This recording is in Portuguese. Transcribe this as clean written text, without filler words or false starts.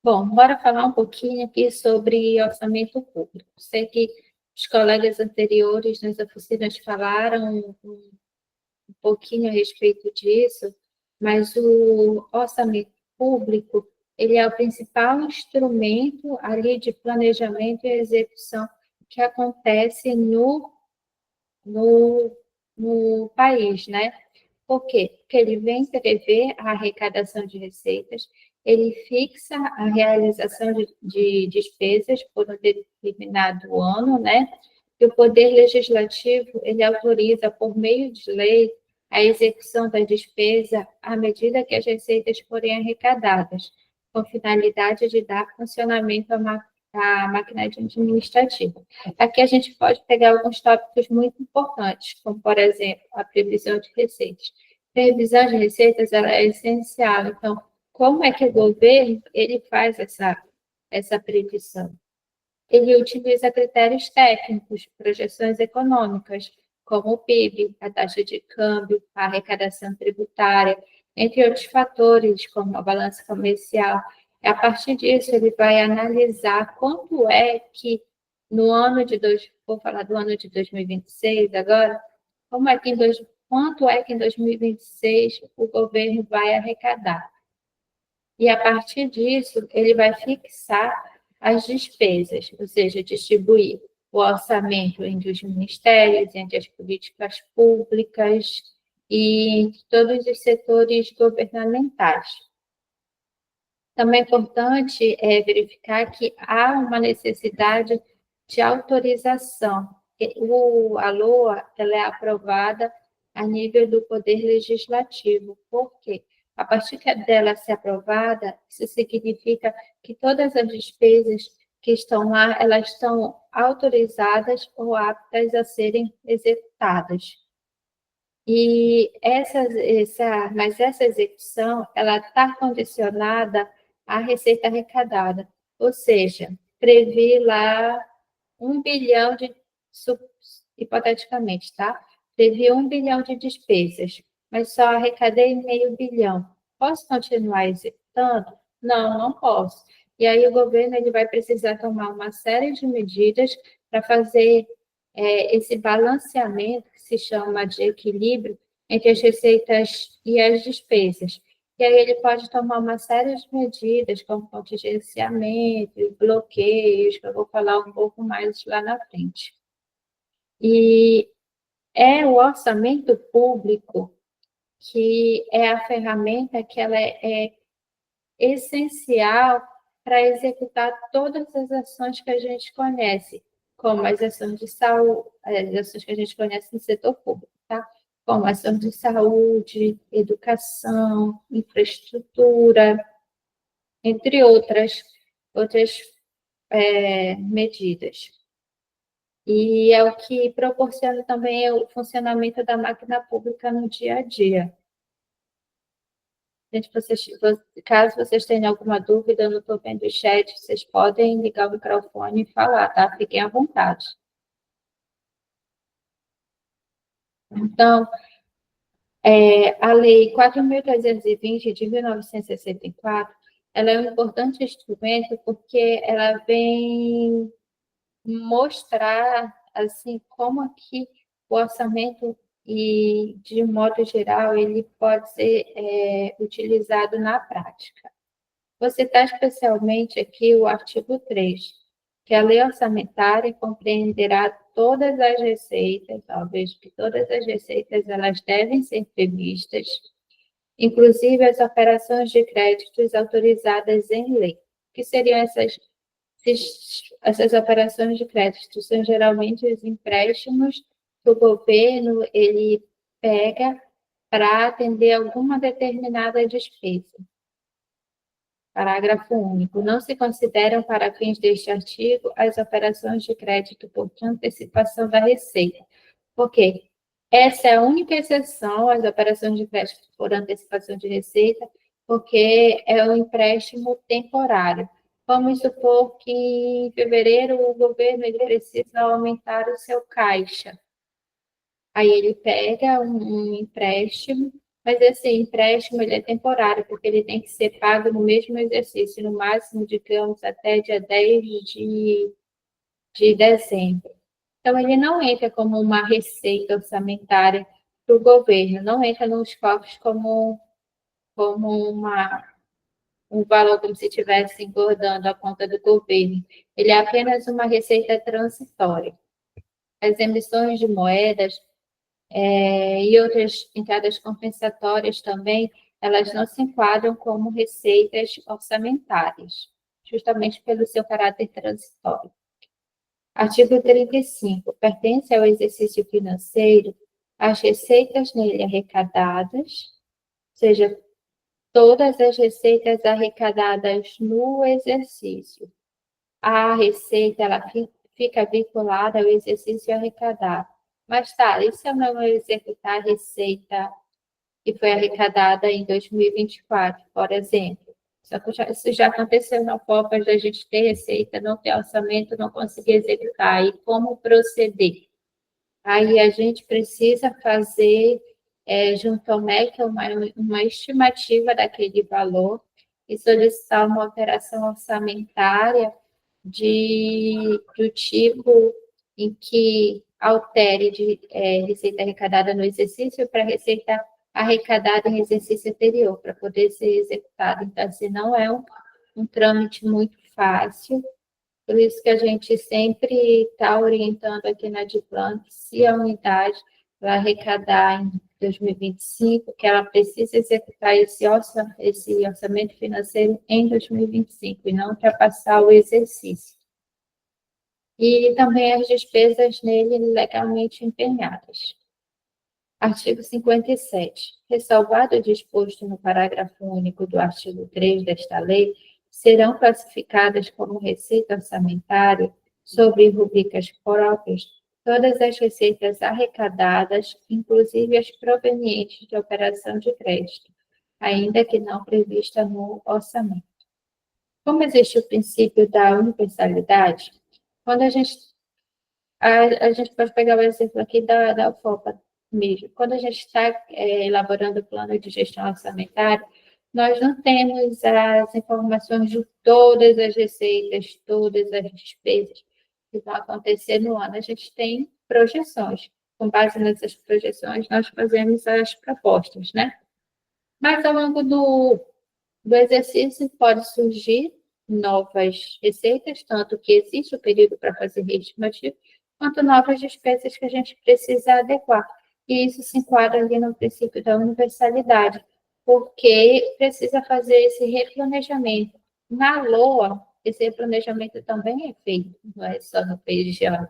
Bom, bora falar um pouquinho aqui sobre orçamento público. Sei que os colegas anteriores nas oficinas falaram um pouquinho a respeito disso, mas o orçamento público, ele é o principal instrumento ali de planejamento e execução que acontece no, no país, né? Por quê? Porque ele vem prever a arrecadação de receitas, ele fixa a realização de despesas por um determinado ano, né? E o Poder Legislativo, ele autoriza, por meio de lei, a execução da despesa à medida que as receitas forem arrecadadas, com finalidade de dar funcionamento à máquina administrativa. Aqui a gente pode pegar alguns tópicos muito importantes, como, por exemplo, a previsão de receitas. Previsão de receitas ela é essencial. Então, como é que o governo ele faz essa previsão? Ele utiliza critérios técnicos, projeções econômicas, como o PIB, a taxa de câmbio, a arrecadação tributária, entre outros fatores, como a balança comercial. E a partir disso, ele vai analisar quanto é que no ano de vou falar do ano de 2026 agora, como é que quanto é que em 2026 o governo vai arrecadar. E a partir disso, ele vai fixar as despesas, ou seja, distribuir o orçamento entre os ministérios, entre as políticas públicas e entre todos os setores governamentais. Também é importante verificar que há uma necessidade de autorização. A LOA ela é aprovada a nível do Poder Legislativo. Por quê? A partir dela ser aprovada, isso significa que todas as despesas que estão lá, elas estão autorizadas ou aptas a serem executadas. Mas essa execução, ela está condicionada à receita arrecadada, ou seja, previ lá 1 bilhão hipoteticamente, tá? Previ 1 bilhão de despesas, mas só arrecadei meio bilhão. Posso continuar executando? Não, não posso. E aí o governo ele vai precisar tomar uma série de medidas para fazer esse balanceamento, que se chama de equilíbrio, entre as receitas e as despesas. E aí ele pode tomar uma série de medidas, como contingenciamento, bloqueios, que eu vou falar um pouco mais lá na frente. E é o orçamento público que é a ferramenta que ela é essencial para executar todas as ações que a gente conhece, como as ações de saúde, as ações que a gente conhece no setor público, tá? Como ações de saúde, educação, infraestrutura, entre outras medidas. E é o que proporciona também o funcionamento da máquina pública no dia a dia. Gente, caso vocês tenham alguma dúvida, eu não estou vendo o chat, vocês podem ligar o microfone e falar, tá? Fiquem à vontade. Então, a Lei 4.320 de 1964, ela é um importante instrumento porque ela vem mostrar assim como que o orçamento e de modo geral ele pode ser utilizado na prática. Vou citar especialmente aqui o artigo 3, que a lei orçamentária compreenderá todas as receitas, talvez que todas as receitas elas devem ser previstas, inclusive as operações de créditos autorizadas em lei. O que seriam essas operações de crédito? São geralmente os empréstimos que o governo ele pega para atender alguma determinada despesa. Parágrafo único. Não se consideram, para fins deste artigo, as operações de crédito por antecipação da receita. Por quê? Essa é a única exceção às operações de crédito por antecipação de receita, porque é um empréstimo temporário. Vamos supor que em fevereiro o governo ele precisa aumentar o seu caixa. Aí ele pega um empréstimo Mas esse empréstimo ele é temporário, porque ele tem que ser pago no mesmo exercício, no máximo, digamos, até dia 10 de dezembro. Então, ele não entra como uma receita orçamentária para o governo, não entra nos cofres como um valor como se estivesse engordando a conta do governo. Ele é apenas uma receita transitória. As emissões de moedas e outras entradas compensatórias também, elas não se enquadram como receitas orçamentárias, justamente pelo seu caráter transitório. Artigo 35. Pertence ao exercício financeiro as receitas nele arrecadadas, ou seja, todas as receitas arrecadadas no exercício. A receita ela fica vinculada ao exercício arrecadado. Mas tá, e se eu não executar a receita que foi arrecadada em 2024, por exemplo? Isso já aconteceu na Copa, da gente ter receita, não ter orçamento, não conseguir executar. E como proceder? Aí a gente precisa fazer, junto ao MEC, uma estimativa daquele valor e solicitar uma operação orçamentária do tipo em que altere de receita arrecadada no exercício para receita arrecadada em exercício anterior, para poder ser executado. Então, assim, não é um trâmite muito fácil, por isso que a gente sempre está orientando aqui na Diplan que se a unidade vai arrecadar em 2025, que ela precisa executar esse orçamento financeiro em 2025 e não ultrapassar o exercício. E também as despesas nele legalmente empenhadas. Artigo 57. Ressalvado o disposto no parágrafo único do artigo 3 desta lei, serão classificadas como receita orçamentária, sobre rubricas próprias, todas as receitas arrecadadas, inclusive as provenientes de operação de crédito, ainda que não prevista no orçamento. Como existe o princípio da universalidade, quando a gente pode pegar o exemplo aqui da UFOPA mesmo. Quando a gente está elaborando o plano de gestão orçamentária, nós não temos as informações de todas as receitas, todas as despesas que vão acontecer no ano. A gente tem projeções. Com base nessas projeções, nós fazemos as propostas, né? Mas ao longo do exercício pode surgir novas receitas, tanto que existe o período para fazer reestimativa, quanto novas despesas que a gente precisa adequar. E isso se enquadra ali no princípio da universalidade, porque precisa fazer esse replanejamento. Na LOA, esse replanejamento também é feito, não é só no PGA.